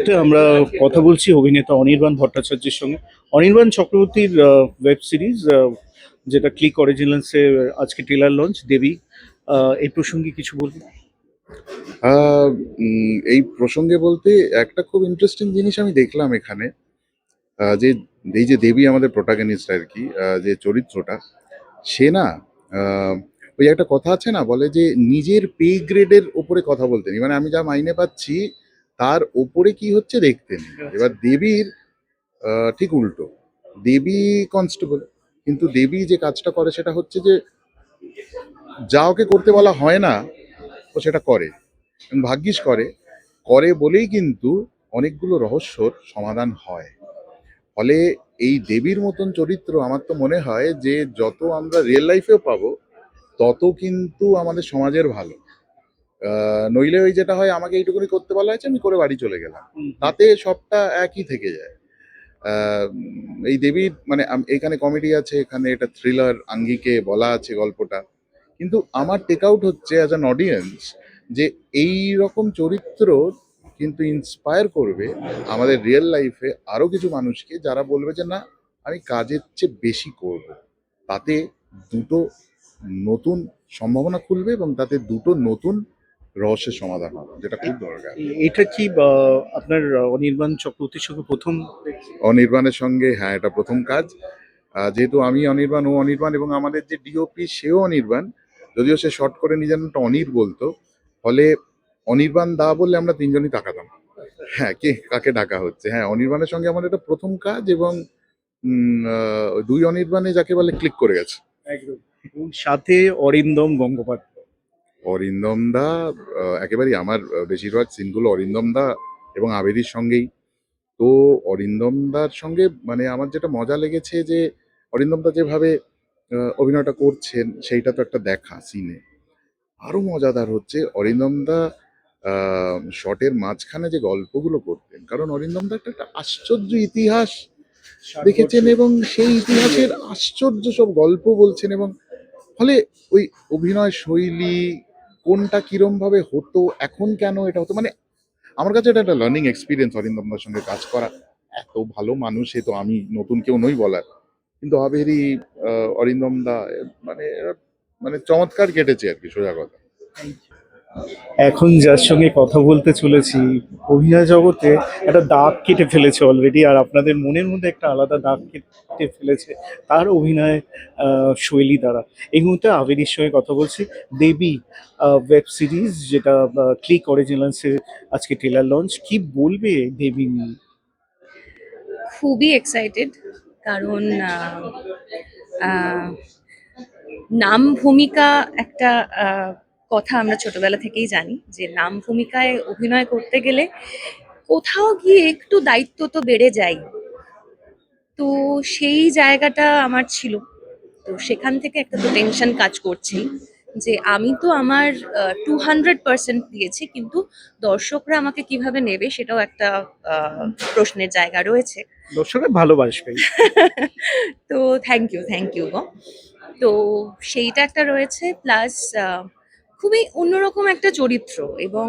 মুহূর্তে আমরা কথা বলছি অভিনেতা অনির্বাণ ভট্টাচার্যের সঙ্গে। অনির্বাণ চক্রবর্তীর ওয়েব সিরিজ যেটা ক্লিক অরিজিনালসে আজকে ট্রেলার লঞ্চ, দেবী। এই প্রসঙ্গে কিছু বলবেন? আহ, এই প্রসঙ্গে বলতে একটা খুব ইন্টারেস্টিং জিনিস আমি দেখলাম এখানে। যে এই যে দেবী আমাদের প্রোটাগনিস্ট আর কি, যে চরিত্রটা, সে না, আহ, ওই একটা কথা আছে না, বলে যে নিজের পে গ্রেডের ওপরে কথা বলতে নেই, মানে আমি যা মাইনে পাচ্ছি তার ওপরে কি হচ্ছে দেখতে নেই। এবার দেবীর ঠিক উল্টো। দেবী কনস্টেবল, কিন্তু দেবী যে কাজটা করে সেটা হচ্ছে যে যা ওকে করতে বলা হয় না ও সেটা করে, এবং ভাগ্যিস করে। করে বলেই কিন্তু অনেকগুলো রহস্যর সমাধান হয়। ফলে এই দেবীর মতন চরিত্র আমার তো মনে হয় যে যত আমরা রিয়েল লাইফেও পাবো তত কিন্তু আমাদের সমাজের ভালো। নইলে ওই যেটা হয়, আমাকে এইটুকুনি করতে বলা হয়েছে আমি করে বাড়ি চলে গেলাম, তাতে সবটা একই থেকে যায়। এই দেবীর মানে এখানে কমেডি আছে, এখানে এটা থ্রিলার আঙ্গিকে বলা আছে গল্পটা, কিন্তু আমার টেক আউট হচ্ছে অ্যাজ অ্যান অডিয়েন্স যে এই রকম চরিত্র কিন্তু ইন্সপায়ার করবে আমাদের রিয়েল লাইফে আরো কিছু মানুষকে, যারা বলবে যে না, আমি কাজের চেয়ে বেশি করব। তাতে দুটো নতুন সম্ভাবনা খুলবে এবং তাতে দুটো নতুন রহস্যের সমাধান হবে, যেটা খুব দরকার। এটা কি আপনার অনির্বাণ চক্রবর্তীর সঙ্গে প্রথম? অনির্বাণের সঙ্গে, হ্যাঁ, এটা প্রথম কাজ। যেহেতু আমি অনির্বাণ, ও অনির্বাণ, এবং আমাদের যে ডিওপি সেও অনির্বাণ, যদিও সে শর্ট করে নিজের নামটা অনির বলতো। ফলে অনির্বাণ দা বললে আমরা তিনজনই তাকাতাম, হ্যাঁ, কে কাকে ডাকা হচ্ছে। হ্যাঁ, অনির্বাণের সঙ্গে আমার এটা প্রথম কাজ, এবং দুই অনির্বাণে যাকে বলে ক্লিক করে গেছে। একদম। এবং সাথে অরিন্দম গঙ্গোপাধ্যায়। অরিন্দম দা একেবারেই আমার বেশিরভাগ সিনগুলো অরিন্দম দা এবং আবেদির সঙ্গেই। তো অরিন্দম দার সঙ্গে মানে আমার যেটা মজা লেগেছে যে অরিন্দম দা যেভাবে অভিনয়টা করছেন সেইটা তো একটা দেখা সিনে। আরো মজাদার হচ্ছে অরিন্দম দা শটের মাঝখানে যে গল্পগুলো করতেন, কারণ অরিন্দম দা একটা আশ্চর্য ইতিহাস দেখেছেন এবং সেই ইতিহাসের আশ্চর্য সব গল্প বলছেন, এবং ফলে ওই অভিনয় শৈলী কোনটা কিরম ভাবে হতো, এখন কেন এটা হতো, মানে আমার কাছে এটা একটা লার্নিং এক্সপিরিয়েন্স অরিন্দমদার সঙ্গে কাজ করা। এত ভালো মানুষ, এ তো আমি নতুন কেউ নই বলার, কিন্তু আবেরি অরিন্দমদা মানে মানে চমৎকার কেটেছে আর কি, সোজা কথা। এখন যার সঙ্গে কথা বলতে চলেছি, অভিনয় জগতে একটা দাগ কেটে ফেলেছে অলরেডি, আর আপনাদের মনের মধ্যে একটা আলাদা দাগ কেটে ফেলেছে তার অভিনয় শৈলী দ্বারা। এই মুহূর্তে আবেদির সঙ্গে কথা বলছি। দেবী ওয়েব সিরিজ, যেটা ক্লিক অরিজিনালসে আজকে ট্রেলার লঞ্চ, কি বলবে দেবী নিয়ে? খুবই এক্সাইটেড, কারণ আহ, নাম ভূমিকা একটা কথা আমরা ছোটবেলা থেকেই জানি যে নাম ভূমিকায় অভিনয় করতে গেলে কোথাও গিয়ে একটু দায়িত্ব তো বেড়ে যায়। তো সেই জায়গাটা আমার ছিল। তো সেখান থেকে একটা তো টেনশন কাজ করছি যে আমি তো আমার 200% দিয়েছি, কিন্তু দর্শকরা আমাকে কিভাবে নেবে সেটাও একটা প্রশ্নের জায়গা রয়েছে। দর্শকের ভালোবাসবে। তো থ্যাংক ইউ গো। তো সেইটা একটা রয়েছে, প্লাস খুবই অন্যরকম একটা চরিত্র, এবং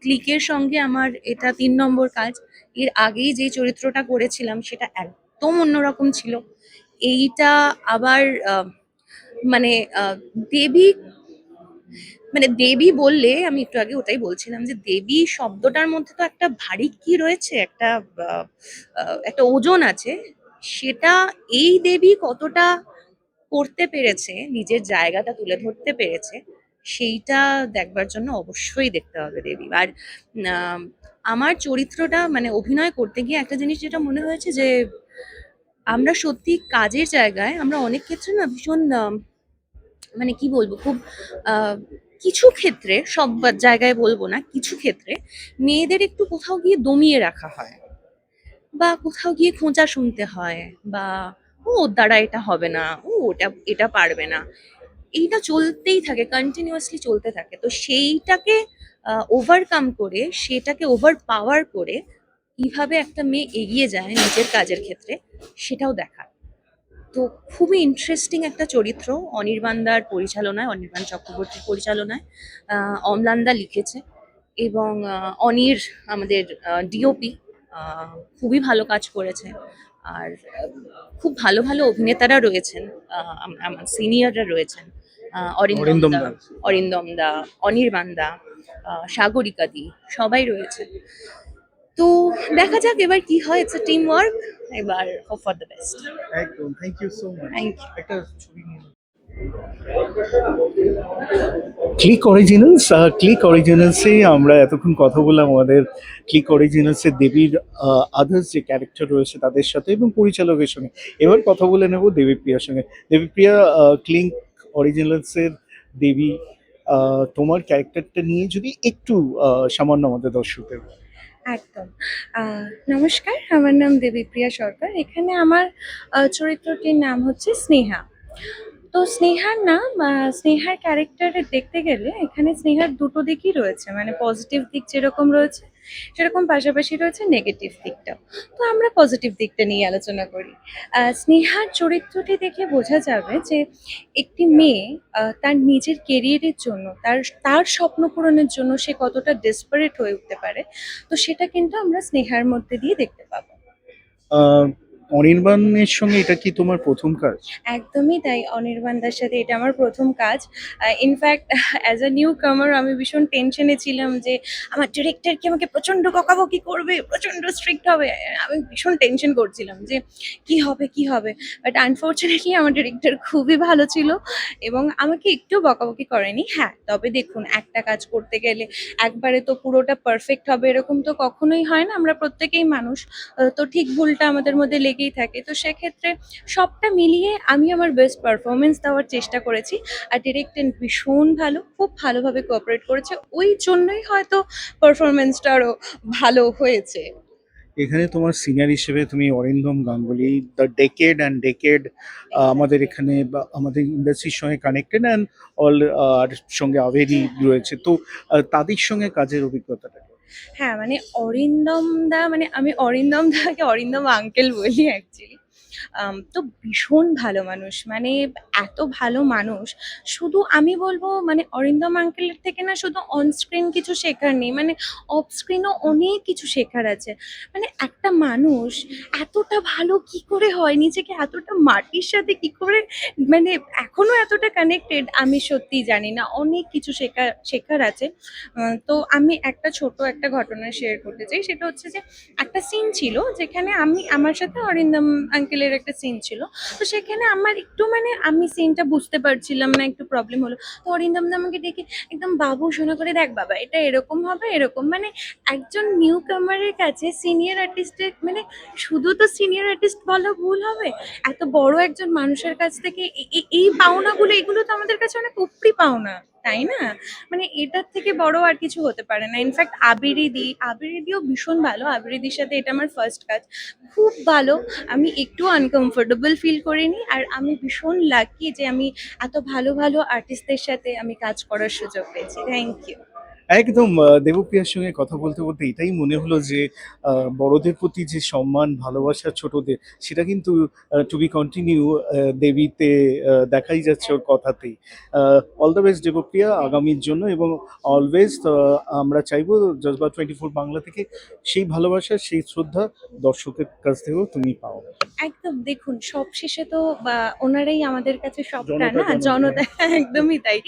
ক্লিকের সঙ্গে আমার এটা 3 নম্বর কাজ। এর আগেই যে চরিত্রটা করেছিলাম সেটা একদম অন্যরকম ছিল। এইটা আবার মানে দেবী, মানে দেবী বললে আমি একটু আগে ওটাই বলছিলাম যে দেবী শব্দটার মধ্যে তো একটা ভারী কি রয়েছে, একটা একটা ওজন আছে। সেটা এই দেবী কতটা করতে পেরেছে, নিজের জায়গাটা তুলে ধরতে পেরেছে, সেইটা দেখবার জন্য অবশ্যই দেখতে হবে দেবী। আর আম, আমার চরিত্রটা মানে অভিনয় করতে গিয়ে একটা জিনিস যেটা মনে হয়েছে যে আমরা সত্যি কাজের জায়গায় আমরা অনেক ক্ষেত্রে না ভীষণ মানে কি বলবো, খুব আহ, কিছু ক্ষেত্রে, সব জায়গায় বলবো না, কিছু ক্ষেত্রে মেয়েদের একটু কোথাও গিয়ে দমিয়ে রাখা হয়, বা কোথাও গিয়ে খোঁচা শুনতে হয়, বা ও ওর দ্বারা এটা হবে না, ও ওটা এটা পারবে না। এইটা চলতেই থাকে, কন্টিনিউয়াসলি চলতে থাকে। তো সেইটাকে ওভারকাম করে, সেটাকে ওভার পাওয়ার করে কিভাবে একটা মেয়ে এগিয়ে যায় নিজের কাজের ক্ষেত্রে, সেটাও দেখা। তো খুবই ইন্টারেস্টিং একটা চরিত্র, অনির্বাণদার পরিচালনায়, অনির্বাণ চক্রবর্তীর পরিচালনায়। অম্লানদা লিখেছে, এবং অনির আমাদের ডিওপি খুবই ভালো কাজ করেছে। আর খুব ভালো ভালো অভিনেতারা রয়েছেন, আমার সিনিয়ররা রয়েছেন, অরিন্দম অরিন্দম দা, দাস। অরিন্দম দা, অনির্বাণ দা, সাগরিকা দি, সবাই রয়েছেন। তো দেখা যাক এবার কি হয়, ইটস টিম ওয়ার্ক, এবার হোপ ফর দ্য বেস্ট। একদম, thank you so much. Thank you. একটা ছবি নিয়ে ক্লিক অরিজিনালসে আমরা এতক্ষণ কথা বললাম আমাদের ক্লিক অরিজিনালসের দেবীর আদার্স যে ক্যারেক্টার রয়েছে তাদের সাথে এবং পরিচালকের সঙ্গে। এবার কথা বলে নেব দেবীপ্রিয়ার সঙ্গে। দেবীপ্রিয়া, ক্লিক অরিজিনালসের দেবী, তোমার ক্যারেক্টারটা নিয়ে যদি একটু সামান্য আমাদের দর্শকদের। একদম। নমস্কার, আমার নাম দেবীপ্রিয়া সরকার। এখানে আমার চরিত্রটির নাম হচ্ছে স্নেহা। তো স্নেহার নাম স্নেহার ক্যারেক্টারে দেখতে গেলে এখানে স্নেহার দুটো দিকই রয়েছে, মানে পজিটিভ দিক যেরকম রয়েছে সেরকম পাশাপাশি রয়েছে নেগেটিভ দিকটাও। তো আমরা পজিটিভ দিকটা নিয়ে আলোচনা করি। স্নেহার চরিত্রটি দেখে বোঝা যাবে যে একটি মেয়ে তার নিজের কেরিয়ারের জন্য, তার তার স্বপ্ন পূরণের জন্য সে কতটা ডেসপারেট হয়ে উঠতে পারে। তো সেটা কিন্তু আমরা স্নেহার মধ্যে দিয়ে দেখতে পাবো। অনির্বাণের সঙ্গে এটা কি তোমার প্রথম কাজ? একদমই তাই, অনির্বাণদার সাথে এটা আমার প্রথম কাজ। ইনফ্যাক্ট অ্যাজ আ নিউ কামার আমি ভীষণ টেনশনে ছিলাম যে আমার ডিরেক্টর কি আমাকে প্রচণ্ড বকাবকি করবে, প্রচণ্ড স্ট্রিক্ট হবে। আমি ভীষণ টেনশন করছিলাম যে কি হবে কি হবে। বাট আনফর্চুনেটলি আমার ডিরেক্টর খুবই ভালো ছিল এবং আমাকে একটু বকাবকি করেনি। হ্যাঁ, তবে দেখুন, একটা কাজ করতে গেলে একবারে তো পুরোটা পারফেক্ট হবে এরকম তো কখনোই হয় না। আমরা প্রত্যেকেই মানুষ, তো ঠিক ভুলটা আমাদের মধ্যে লেগেই থাকে। তো সেক্ষেত্রে সবটা মিলিয়ে আমি আমার বেস্ট পারফরমেন্স দেওয়ার চেষ্টা করেছি। আর ডিরেক্টর ভীষণ ভালো, খুব ভালোভাবে কোঅপারেট করেছে। ওই জন্যই হয়তো পারফরমেন্সটা আরও ভালো হয়েছে। এখানে তোমার সিনিয়র হিসেবে তুমি Arindam Ganguly, the decade and decade, আমাদের এখানে বা আমাদের ইন্ডাস্ট্রির সঙ্গে কানেক্টেড অ্যান্ড অল, আর সঙ্গে আভেরি রয়েছে। তো তাদের সঙ্গে কাজের অভিজ্ঞতাটা কেমন? হ্যাঁ, মানে অরিন্দম দা, মানে আমি অরিন্দম দাকে অরিন্দম আঙ্কেল বলি অ্যাকচুয়ালি। তো ভীষণ ভালো মানুষ, মানে এত ভালো মানুষ। শুধু আমি বলবো, মানে অরিন্দম আঙ্কেলের থেকে না শুধু অন স্ক্রিন কিছু শেখার নেই, মানে অফ স্ক্রিনও অনেক কিছু শেখার আছে। মানে একটা মানুষ এতটা ভালো কি করে হয়, নিজেকে এতটা মাটির সাথে কি করে, মানে এখনো এতটা কানেক্টেড, আমি সত্যিই জানি না। অনেক কিছু শেখার আছে। তো আমি একটা ছোট একটা ঘটনা শেয়ার করতে চাই। সেটা হচ্ছে যে একটা সিন ছিল যেখানে আমার সাথে অরিন্দম আঙ্কেলের একটা সিন ছিল। তো সেখানে আমার একটু, মানে আমি সিনটা বুঝতে পারছিলাম না, একটু প্রবলেম হলো। তো অরিন্দম দা আমাকে ডেকে একদম বাবু সোনা করে, দেখ বাবা এটা এরকম হবে এরকম, মানে একজন নিউ কামারের কাছে সিনিয়র আর্টিস্টের, মানে শুধু তো সিনিয়র আর্টিস্ট বলা ভুল হবে, এত বড় একজন মানুষের কাছ থেকে এই পাওনাগুলো, এগুলো তো আমাদের কাছে অনেক উপরি পাওনা, তাই না? মানে এটার থেকে বড় আর কিছু হতে পারে না। ইনফ্যাক্ট আবিরিদিও ভীষণ ভালো। আবিরিদির সাথে এটা আমার ফার্স্ট কাজ, খুব ভালো। আমি একটু আনকমফোর্টেবল ফিল করিনি। আর আমি ভীষণ লাকি যে আমি এত ভালো ভালো আর্টিস্টদের সাথে আমি কাজ করার সুযোগ পেয়েছি। Thank you. একদম, দেবপ্রিয়ার সঙ্গে কথা বলতে বলতে এটাই মনে হলো যে বড়দের প্রতি যে সম্মান ভালোবাসা ছোটদের, সেটা কিন্তু টু বি কন্টিনিউ দেবীতে দেখাই যাচ্ছে ওর কথাতেই। অল দ্য বেস্ট দেবপ্রিয়া আগামীর জন্য, এবং অলওয়েজ আমরা চাইবো জজবা 24 বাংলা থেকে সেই ভালোবাসা সেই শ্রদ্ধা দর্শকের কাছ থেকেও তুমি পাও। একদম, দেখুন সবশেষে তো ওনারাই আমাদের কাছে সবটা জনতা, না, জনতা। জনতা। একদমই তাই।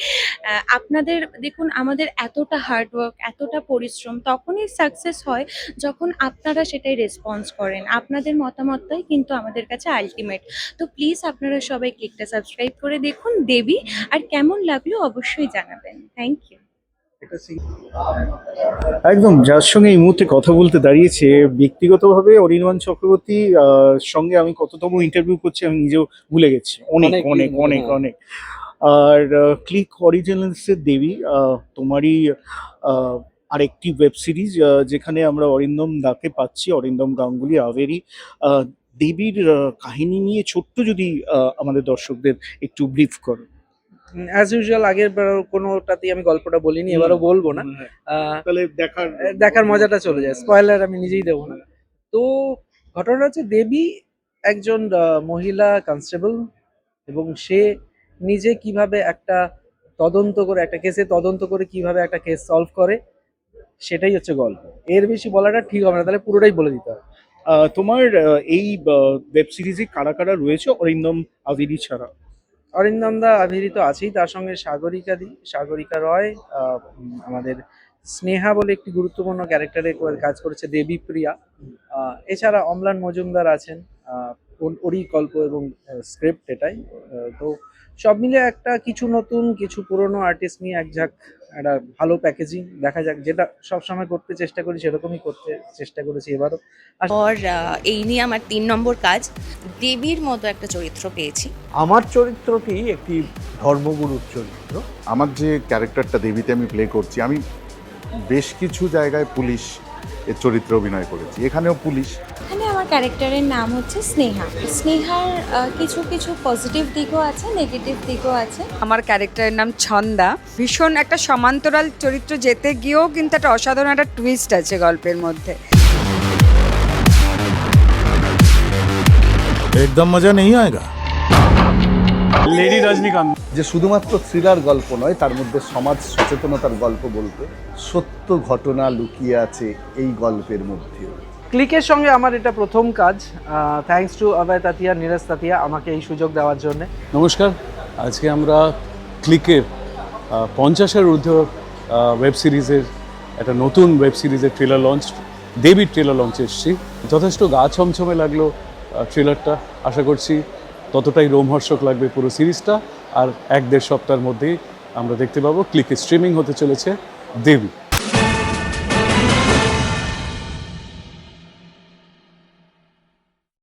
আপনাদের দেখুন, আমাদের এতটা হার্ড ওয়ার্ক, এতটা পরিশ্রম তখনই সাকসেস হয় যখন আপনারা সেটাই রেসপন্স করেন। আপনাদের মতামতটাই কিন্তু আমাদের কাছে আল্টিমেট। তো প্লিজ আপনারা সবাই ক্লিকটা সাবস্ক্রাইব করে দেখুন দেবী, আর কেমন লাগলো অবশ্যই জানাবেন। Thank you. একদম, যার সঙ্গে এই মুহূর্তে কথা বলতে দাঁড়িয়েছে ব্যক্তিগতভাবে অরিন্দম চক্রবর্তী, সঙ্গে আমি কততম ইন্টারভিউ করছি আমি নিজেও ভুলে গেছি, অনেক অনেক অনেক দিন ধরে, অনেক হ্যাঁ। অনেক। আর ক্লিক অরিজিনালসের দেবী, তোমারই আহ, আরেকটি ওয়েব সিরিজ যেখানে আমরা অরিন্দম দাকে পাচ্ছি, অরিন্দম গাঙ্গুলি আভেরি। দেবীর কাহিনী নিয়ে ছোট্ট যদি আমাদের দর্শকদের একটু ব্রিফ করো। অ্যাজ ইউজুয়াল আগের বার কোনোটাতেই আমি গল্পটা বলিনি, এবারও বলবো না। আহ, তাহলে দেখার দেখার মজাটা চলে যায়, স্পয়লার আমি নিজেই দেবো না। তো ঘটনাটা হচ্ছে, দেবী একজন মহিলা কনস্টেবল, এবং সে নিজে কিভাবে একটা তদন্ত করে, একটা কেসে তদন্ত করে কিভাবে একটা কেস সলভ করে, সেটাই হচ্ছে গল্প। এর বেশি বলাটা ঠিক হবে না, তাহলে পুরোটাই বলে দিতে হবে। তোমার এই ওয়েব সিরিজে কারা কারা রয়েছে অরিন্দম আভিরি ছাড়া? অরিন্দম দা আভিরি তো আছেই, তার সঙ্গে সাগরিকা রয়, আমাদের স্নেহা বলে একটি গুরুত্বপূর্ণ ক্যারেক্টারে কাজ করেছে দেবী প্রিয়া, এছাড়া অম্লান মজুমদার আছেন, ওরই গল্প এবং স্ক্রিপ্ট এটাই। তো সব মিলে একটা কিছু নতুন কিছু পুরনো আর্টিস্ট নিয়ে এক ঝাঁক একটা ভালো প্যাকেজিং, দেখা যাক, যেটা সবসময় করতে চেষ্টা করি সেরকমই করতে চেষ্টা করেছি এবারও। আর এই নিয়ে আমার 3 নম্বর কাজ, দেবীর মতো একটা চরিত্র পেয়েছি। আমার চরিত্রটি একটি ধর্মগুরুর চরিত্র। আমার যে ক্যারেক্টারটা দেবীতে আমি প্লে করছি, আমি বেশ কিছু জায়গায় পুলিশ এর চরিত্রে অভিনয় করেছি, এখানেও পুলিশ। এখানে আমার ক্যারেক্টারের নাম হচ্ছে স্নেহা। স্নেহার কিছু কিছু পজিটিভ দিকও আছে, নেগেটিভ দিকও আছে। আমার ক্যারেক্টারের নাম ছন্দা। ভীষণ একটা সমান্তরাল চরিত্র, যেতে গিয়েও কিন্তু একটা অসাধারণ একটা টুইস্ট আছে গল্পের মধ্যে। एकदम मजा नहीं आएगा। লেডি রজনীকান্ত। যে শুধুমাত্র থ্রিলার গল্প নয়, তার মধ্যে সমাজ সচেতনতার গল্প বলতে সত্য ঘটনা লুকিয়ে আছে এই গল্পের মধ্যেও। ক্লিকের সঙ্গে আমার এটা প্রথম কাজ। থ্যাঙ্কস টু অভয় তাতিয়া, নীরজ তাতিয়া আমাকে এই সুযোগ দেওয়ার জন্য। নমস্কার, আজকে আমরা ক্লিকের 50-এর ঊর্ধ্ব ওয়েব সিরিজের একটা নতুন ওয়েব সিরিজের ট্রেলার লঞ্চ, দেবীর ট্রেলার লঞ্চে এসেছি। যথেষ্ট গা ছমছমে লাগলো ট্রেলারটা, আশা করছি ততটাই রোমহর্ষক লাগবে পুরো সিরিজটা। আর 1-1.5 সপ্তাহের মধ্যেই আমরা দেখতে পাবো ক্লিকে স্ট্রিমিং হতে চলেছে দেবী।